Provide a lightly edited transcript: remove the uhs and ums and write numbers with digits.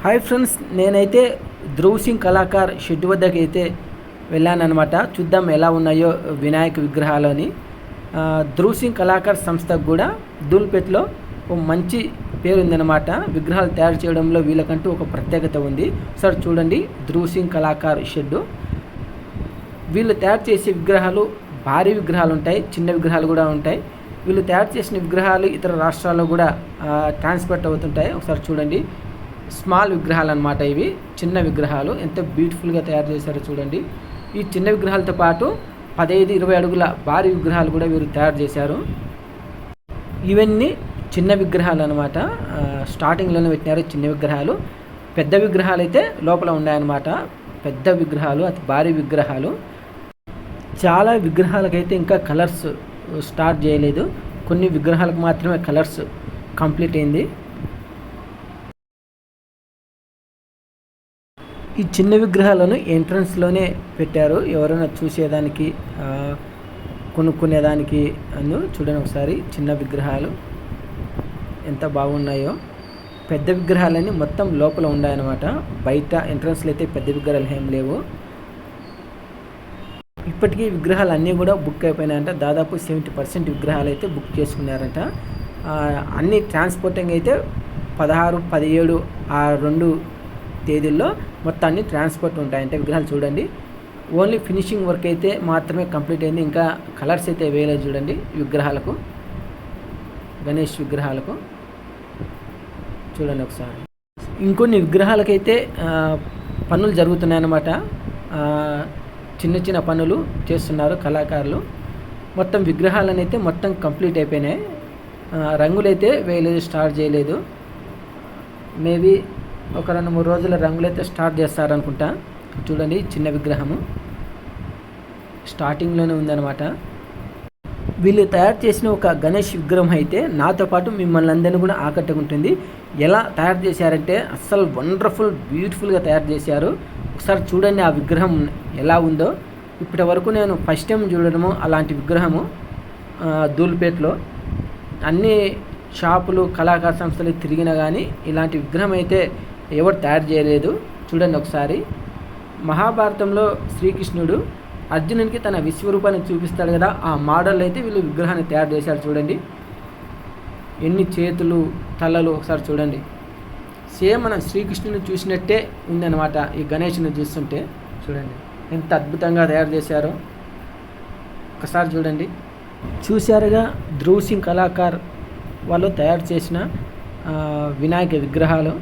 Hi friends, నేనైతే Dhruv Singh Kalakar shed వద్దకు అయితే వెళ్ళానన్నమాట. చూద్దాం ఎలా ఉన్నాయో వినాయక విగ్రహాలు అని. ధ్రువ్ సింగ్ కళాకార్ సంస్థకు కూడా ధూల్పేట్లో ఒక మంచి పేరు ఉందన్నమాట. విగ్రహాలు తయారు చేయడంలో వీళ్ళకంటూ ఒక ప్రత్యేకత ఉంది. సార్ చూడండి, ధ్రువ్ సింగ్ కళాకార్ షెడ్డు. వీళ్ళు తయారు చేసే విగ్రహాలు భారీ విగ్రహాలు ఉంటాయి, చిన్న విగ్రహాలు కూడా ఉంటాయి. వీళ్ళు తయారు చేసిన విగ్రహాలు ఇతర రాష్ట్రాల్లో కూడా ట్రాన్స్పోర్ట్ అవుతుంటాయి. ఒకసారి చూడండి, స్మాల్ విగ్రహాలు అన్నమాట. ఇవి చిన్న విగ్రహాలు ఎంత బ్యూటిఫుల్గా తయారు చేశారో చూడండి. ఈ చిన్న విగ్రహాలతో పాటు 15-20 అడుగుల భారీ విగ్రహాలు కూడా వీరు తయారు చేశారు. ఇవన్నీ చిన్న విగ్రహాలు అనమాట. స్టార్టింగ్లోనే పెట్టినారు చిన్న విగ్రహాలు. పెద్ద విగ్రహాలు అయితే లోపల ఉన్నాయన్నమాట. పెద్ద విగ్రహాలు, అతి భారీ విగ్రహాలు. చాలా విగ్రహాలకైతే ఇంకా కలర్స్ స్టార్ట్ చేయలేదు. కొన్ని విగ్రహాలకు మాత్రమే కలర్స్ కంప్లీట్ అయింది. ఈ చిన్న విగ్రహాలను ఎంట్రన్స్లోనే పెట్టారు, ఎవరైనా చూసేదానికి, కొనుక్కునేదానికి. చూడండి ఒకసారి, చిన్న విగ్రహాలు ఎంత బాగున్నాయో. పెద్ద విగ్రహాలన్నీ మొత్తం లోపల ఉన్నాయన్నమాట. బయట ఎంట్రన్స్లో అయితే పెద్ద విగ్రహాలు ఏం లేవు. ఇప్పటికీ విగ్రహాలు అన్నీ కూడా బుక్ అయిపోయినాయంట. దాదాపు 70% విగ్రహాలు అయితే బుక్ చేసుకున్నారంట. అన్ని ట్రాన్స్పోర్టింగ్ అయితే 16, 17 ఆ 2 తేదీల్లో మొత్తాన్ని ట్రాన్స్పోర్ట్ ఉంటాయంటే విగ్రహాలు. చూడండి, ఓన్లీ ఫినిషింగ్ వర్క్ అయితే మాత్రమే కంప్లీట్ అయింది. ఇంకా కలర్స్ అయితే వేయలేదు. చూడండి విగ్రహాలకు, గణేష్ విగ్రహాలకు చూడండి ఒకసారి. ఇంకొన్ని విగ్రహాలకైతే పనులు జరుగుతున్నాయన్నమాట. చిన్న చిన్న పనులు చేస్తున్నారు కళాకారులు. మొత్తం విగ్రహాలను అయితే మొత్తం కంప్లీట్ అయిపోయినాయి. రంగులైతే వేయలేదు, స్టార్ట్ చేయలేదు. మేబీ ఒక 2-3 రోజుల రంగులైతే స్టార్ట్ చేస్తారనుకుంటా. చూడండి, చిన్న విగ్రహము స్టార్టింగ్లోనే ఉందన్నమాట. వీళ్ళు తయారు చేసిన ఒక గణేష్ విగ్రహం అయితే నాతో పాటు మిమ్మల్ని అందరినీ కూడా ఆకట్టుకుంటుంది. ఎలా తయారు చేశారంటే అస్సలు వండర్ఫుల్, బ్యూటిఫుల్గా తయారు చేశారు. ఒకసారి చూడండి ఆ విగ్రహం ఎలా ఉందో. ఇప్పటి వరకు నేను ఫస్ట్ టైం చూడడము అలాంటి విగ్రహము. ధూల్పేట్లో అన్ని షాపులు, కళాకార సంస్థలు తిరిగినా కానీ ఇలాంటి విగ్రహం అయితే ఎవరు తయారు చేయలేదు. చూడండి ఒకసారి. మహాభారతంలో శ్రీకృష్ణుడు అర్జునునికి తన విశ్వరూపాన్ని చూపిస్తాడు కదా, ఆ మోడల్ అయితే వీళ్ళు విగ్రహాన్ని తయారు చేశారు. చూడండి ఎన్ని చేతులు, తలలు ఒకసారి చూడండి. సేమ్ మనం శ్రీకృష్ణుని చూసినట్టే ఉందన్నమాట ఈ గణేష్ని చూస్తుంటే. చూడండి ఎంత అద్భుతంగా తయారు చేశారో ఒకసారి చూడండి. చూశారుగా ధ్రువ్ సింగ్ కళాకార్ వాళ్ళు తయారు చేసిన వినాయక విగ్రహాలు.